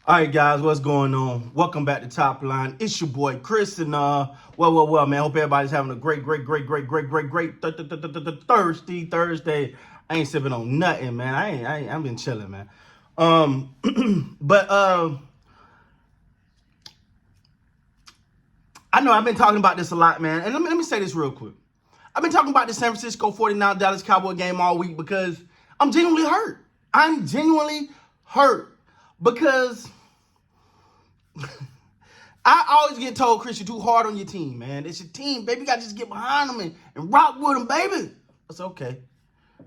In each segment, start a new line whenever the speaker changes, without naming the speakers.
All right, guys, what's going on? Welcome back to Top Line. It's your boy Chris, and well, man. Hope everybody's having a great Thursday. I ain't sipping on nothing, man. I've been chilling, man. But I know I've been talking about this a lot, man. And let me say this real quick. I've been talking about the San Francisco 49 Dallas Cowboy game all week because I'm genuinely hurt. I'm genuinely hurt because I always get told, Chris, you're too hard on your team, man. It's your team, baby. You got to just get behind them and rock with them, baby. That's okay.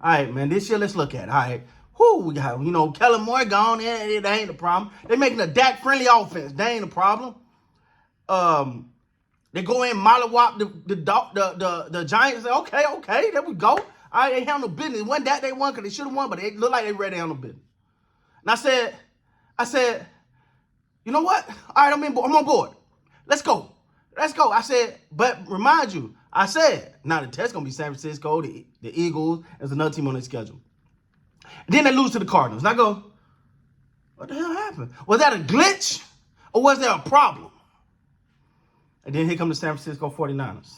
All right, man. This year, let's look at it. All right. We got, Kellen Moore gone. That ain't a problem. They making a Dak-friendly offense. That ain't a problem. They go in, mollywop the Giants. Say, okay, there we go. All right, they handle business. It wasn't that they won because they should have won, but it looked like they ready to handle business. And I said, you know what? All right, I'm on board. Let's go. I said, but remind you, I said, now the test going to be San Francisco, the Eagles. There's another team on their schedule. And then they lose to the Cardinals. And I go, what the hell happened? Was that a glitch or was there a problem? And then here come the San Francisco 49ers.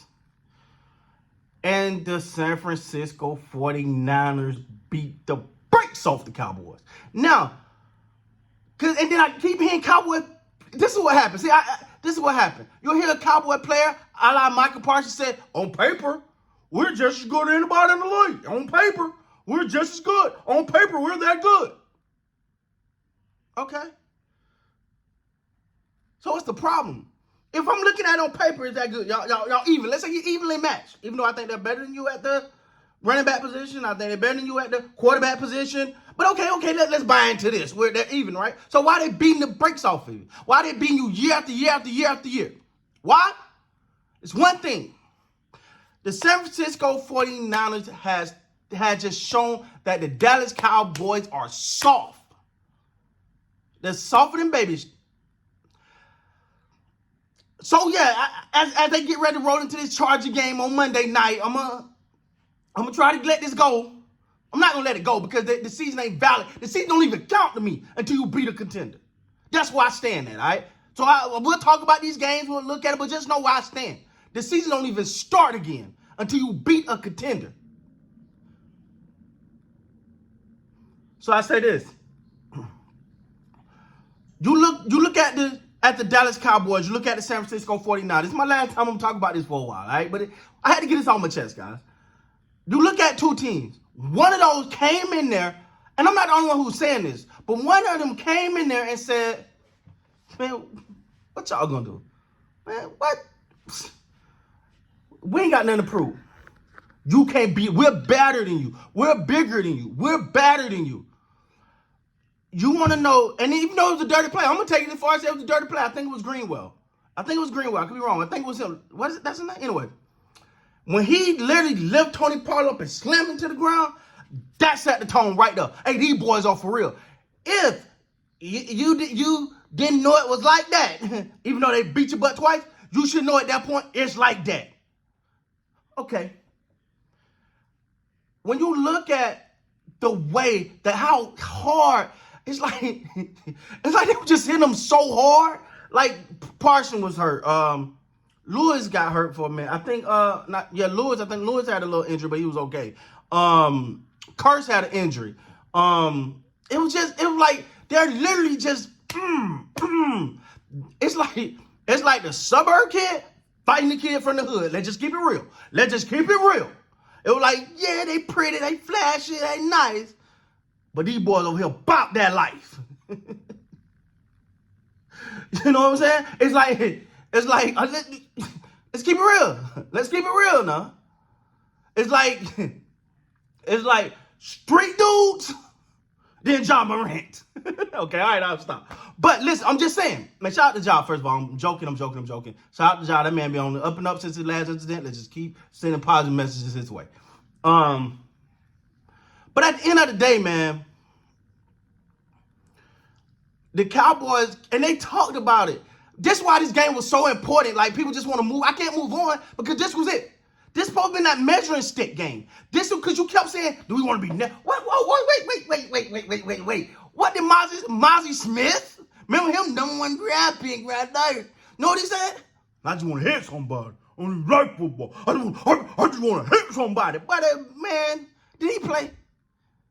And the San Francisco 49ers beat the brakes off the Cowboys. Now, and then I keep hearing Cowboy. This is what happened. See, this is what happened. You'll hear a Cowboy player, a la Michael Parsons, said, on paper, we're just as good as anybody in the league. On paper, we're just as good. On paper, we're that good. Okay. So what's the problem? If I'm looking at it on paper, is that good? Y'all even. Let's say you evenly match. Even though I think they're better than you at the running back position. I think they're better than you at the quarterback position. But okay, let's buy into this. They're even, right? So why they beating the brakes off of you? Why they beating you year after year after year after year? Why? It's one thing. The San Francisco 49ers has just shown that the Dallas Cowboys are soft. They're softer than babies. So yeah, as they get ready to roll into this Charger game on Monday night, I'm gonna try to let this go. I'm not gonna let it go because the season ain't valid. The season don't even count to me until you beat a contender. That's where I stand at, all right? So we'll talk about these games, we'll look at it, but just know where I stand. The season don't even start again until you beat a contender. So I say this. You look at the Dallas Cowboys, you look at the San Francisco 49ers. This is my last time I'm talking about this for a while, all right? But I had to get this off my chest, guys. You look at two teams. One of those came in there, and I'm not the only one who's saying this, but one of them came in there and said, man, what y'all gonna do? Man, what? We ain't got nothing to prove. You can't beat. We're better than you. We're bigger than you. We're better than you. You want to know, and even though it was a dirty play, I'm going to take it as far as it was a dirty play. I think it was Greenwell. I could be wrong. I think it was him. What is it? That's his name? Anyway, when he literally lifted Tony Pollard up and slammed him to the ground, that set the tone right there. Hey, these boys are for real. If you didn't know it was like that, even though they beat your butt twice, you should know at that point it's like that. Okay. When you look at the way that how hard, it's like they were just hitting him so hard. Like Parson was hurt. Lewis got hurt for a minute. I think Lewis. I think Lewis had a little injury, but he was okay. Curse had an injury. It was like they're literally just. It's like the suburb kid fighting the kid from the hood. Let's just keep it real. It was like, yeah, they pretty, they flashy, they nice. But these boys over here bop that life. You know what I'm saying? It's like, let's keep it real. Let's keep it real now. It's like street dudes, then John Morant. Okay, all right, I'll stop. But listen, I'm just saying, man, shout out to Ja, first of all. I'm joking. Shout out to Ja. That man be on the up and up since his last incident. Let's just keep sending positive messages his way. But at the end of the day, man, the Cowboys, and they talked about it. This is why this game was so important. Like, people just want to move. I can't move on because this was it. This supposed to be that measuring stick game. This because you kept saying, do we want to be... Wait. What did Mozzie Smith Remember him, number one draft pick right there. Know what he said? I just want to hit somebody. I don't like football. I just want to hit somebody. But man, did he play?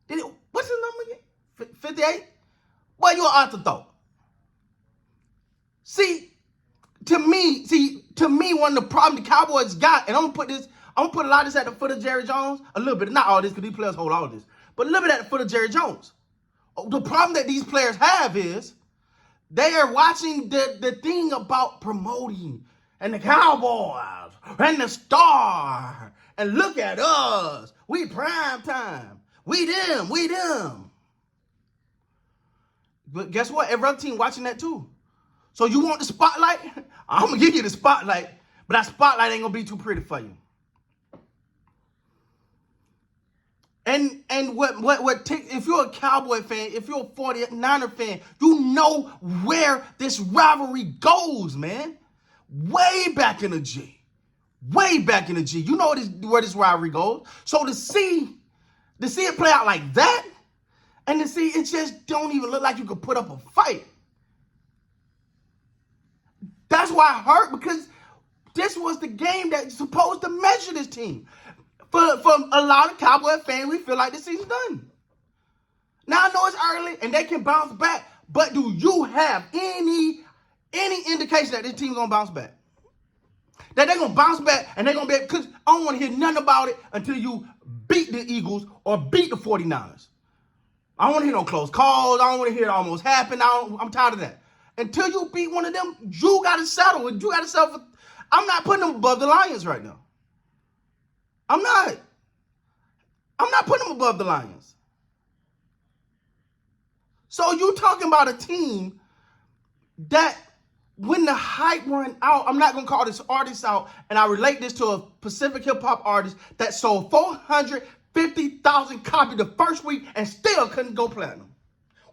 What's his number again? 58? Boy, you're an afterthought. See, to me, one of the problems the Cowboys got, and I'm gonna put a lot of this at the foot of Jerry Jones, a little bit, not all this, because these players hold all this, but a little bit at the foot of Jerry Jones. The problem that these players have is they are watching the thing about promoting and the Cowboys and the star, and look at us, we prime time, we them. But guess what? Every other team watching that too. So you want the spotlight? I'm going to give you the spotlight, but that spotlight ain't going to be too pretty for you. And if you're a Cowboy fan, if you're a 49er fan, you know where this rivalry goes, man. Way back in the G. Way back in the G. You know where this rivalry goes. So to see it play out like that, and to see it just don't even look like you could put up a fight. That's why it hurt, because this was the game that's supposed to measure this team. For a lot of Cowboy fans, we feel like the season's done. Now, I know it's early and they can bounce back, but do you have any indication that this team's going to bounce back? That they're going to bounce back and they're going to be, because I don't want to hear nothing about it until you beat the Eagles or beat the 49ers. I don't want to hear no close calls. I don't want to hear it almost happen. I'm tired of that. Until you beat one of them, you got to settle. You got to settle for, I'm not putting them above the Lions right now. I'm not putting them above the Lions. So you talking about a team that when the hype run out, I'm not going to call this artist out, and I relate this to a Pacific hip-hop artist that sold 450,000 copies the first week and still couldn't go platinum.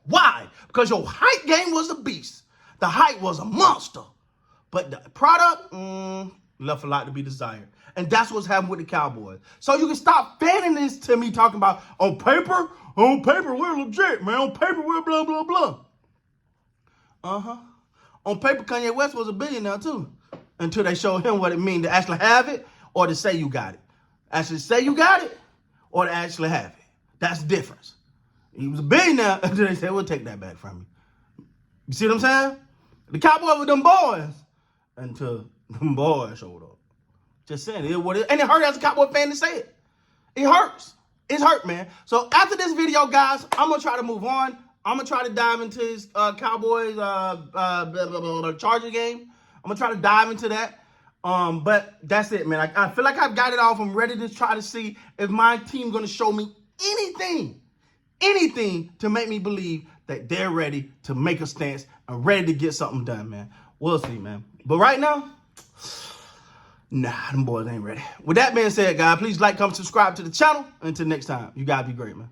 Why? Because your hype game was a beast. The hype was a monster. But the product, left a lot to be desired. And that's what's happening with the Cowboys. So you can stop fanning this to me talking about, on paper, we're legit, man. On paper, we're blah, blah, blah. On paper, Kanye West was a billionaire, too. Until they showed him what it means to actually have it or to say you got it. Actually say you got it or to actually have it. That's the difference. He was a billionaire until they said, we'll take that back from you. You see what I'm saying? The Cowboys with them boys until them boys showed up. Just saying, it what it, and it hurt as a Cowboy fan to say it. It hurts. It's hurt, man. So after this video, guys, I'm going to try to move on. I'm going to try to dive into this Cowboys Charger game. I'm going to try to dive into that. But that's it, man. I feel like I've got it off. I'm ready to try to see if my team's going to show me anything to make me believe that they're ready to make a stance and ready to get something done, man. We'll see, man. But right now, nah, them boys ain't ready. With that being said, guys, please like, comment, subscribe to the channel. Until next time, you guys be great, man.